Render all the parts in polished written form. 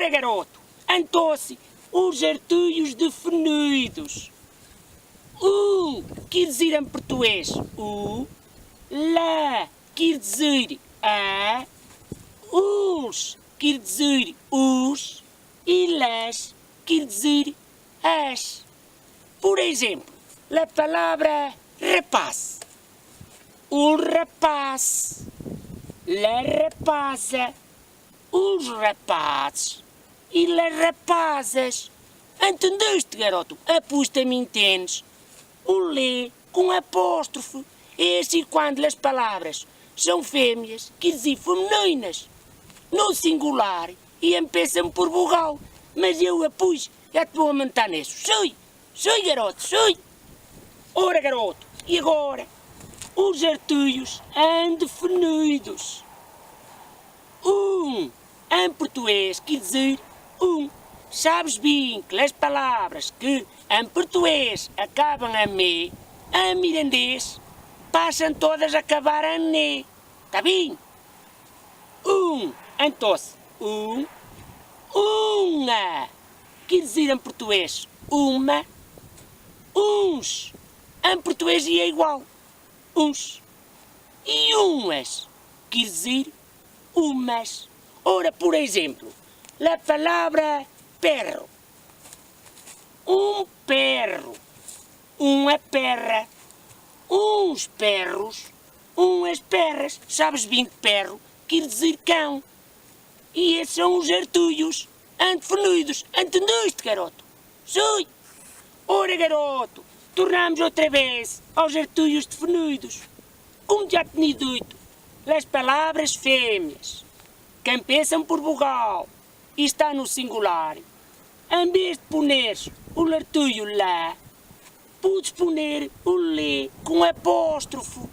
Ora, garoto, então-se os artios definidos. Quer dizer em português lá quer dizer a, uns quer dizer os e las quer dizer as. Por exemplo, a palavra rapaz. O rapaz, la rapaza, os rapazes e las rapazas. Entendeste, garoto? Aposta-me entendes. O lê com apóstrofe. É assim quando as palavras são fêmeas, quer dizer femininas. No singular e empiezam por vogal. Mas eu a pus, já te vou aumentar nisso. Sei, garoto, sei. Ora, garoto, e agora? Os artigos indefinidos. Em português quer dizer Sabes bem que as palavras que em português acabam em me, em mirandês, passam todas a acabar em ne. Tá bem? Então, uma. Quer dizer em português uma, uns. Em português é igual. Uns. E umas. Quer dizer umas. Ora, por exemplo, a palavra perro. Perro. Uma perra. Uns perros. Umas perras. Sabes bem que perro quer dizer cão. E esses são os artios indefinidos. Entendeste, garoto? Sei. Ora, garoto, tornamos outra vez aos artios definidos. Como já tinha dito, as palavras fêmeas que empiezam por vogal e está no singular, em vez de poner o artigo lá, podes poner o lê com apóstrofo.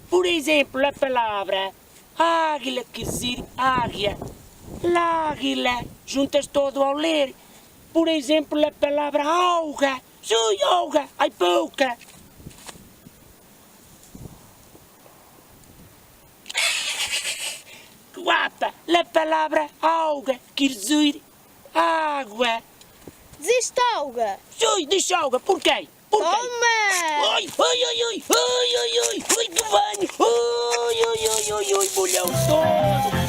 Por exemplo, a palavra águila quer dizer águia. L'águila, juntas todo ao ler. Por exemplo, a palavra auga. Sim, auga, ai pouca. Guapa, a palavra auga quer dizer água. Dizeste auga? Sim, diz auga, por quê? Toma! Ai, que banho! Ai, bolhão todo!